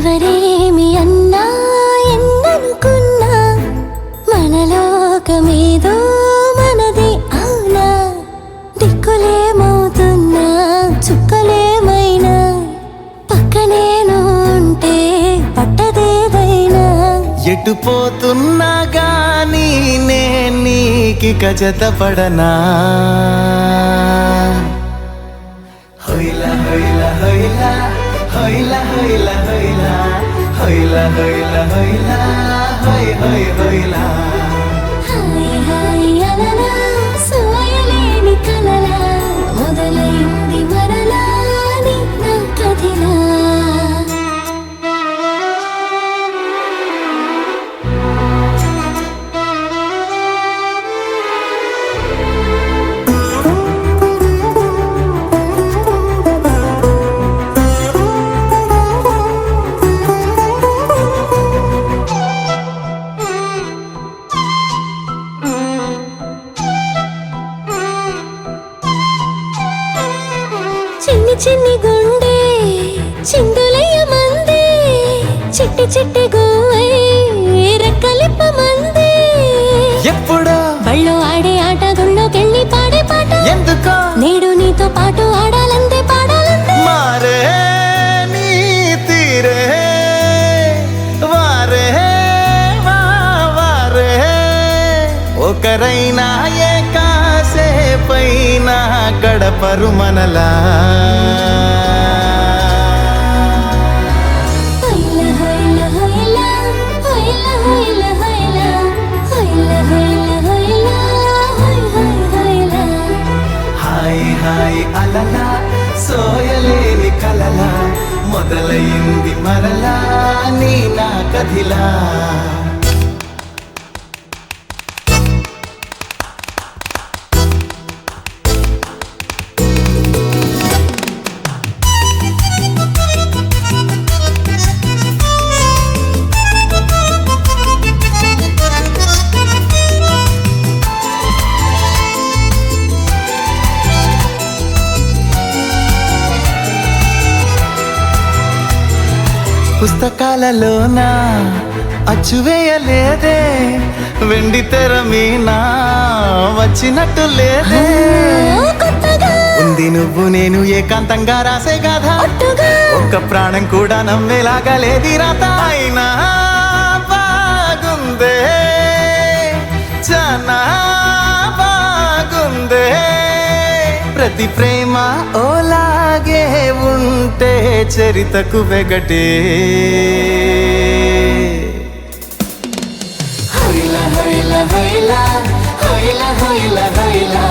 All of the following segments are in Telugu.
ఎవరేమి అన్నా ఎన్ననుకున్నా మనలోకమేదో మనది అవునా దిక్కులేమవుతున్నా చుక్కలేమైనా పక్కనేను ఉంటే పట్టదేదైనా ఎటు పోతున్నా గానీ నే నీకిక జతపడనా హొయిలా హొయిలా హొయిలా హొయిలా హొయిలా హొయిలా హొయిలా హొయిలా హొయ్ హొయ్ హొయిలా హాయ్ హాయ్ అలలా సోయలేని కలలా మొదలైంది మరలా నీ నా కథిలా చిన్ని చిన్ని గుండె చిందులయ్య మందే చిట్టి చిట్టి గువ్వై రెక్కలిప్పమందే ఎప్పుడో బళ్ళో ఆడే ఆట గుళ్ళోకెళ్ళి పాడే పాట ఎందుకో నేడు నీతో పాటు ఆడాలందే పాడాలందే మారే నీ తీరే వారే వారే ఒకరైనా ఏ కాసేపైనా గడపరు మనలా హొయిలా హొయిలా హొయిలా హొయిలా హొయిలా హొయిలా హొయిలా హొయిలా హొయ్ హొయ్ హొయిలా హాయ్ హాయ్ అలలా సోయలేని కలలా మొదలైంది మరలా నీ నా కథిలా పుస్తకాలలోన అచ్చువేయలేదే వెండి తెర మీన వచ్చినట్టు లేదే కొత్తగా ఉంది నువ్వు నేను ఏకాంతంగా రాసే కథ ఒట్టుగా ఒక్క ప్రాణం కూడా నమ్మేలాగా లేది రాత అయినా బాగుందే చాలా బాగుందే ప్రతి ప్రేమ ఓలాగే ఉంటే చరితకు వెగటే హొయిలా హొయిలా హొయిలా హొయిలా హొయిలా హొయిలా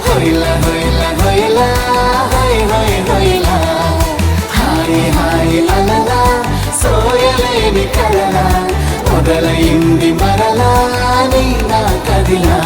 హొయిలా హొయిలా హొయిలా హొయ్ హొయ్ హొయిలా హాయ్ హాయ్ అలలా సోయలేని కలలా మొదలైంది మరలా నీ నా కదిలా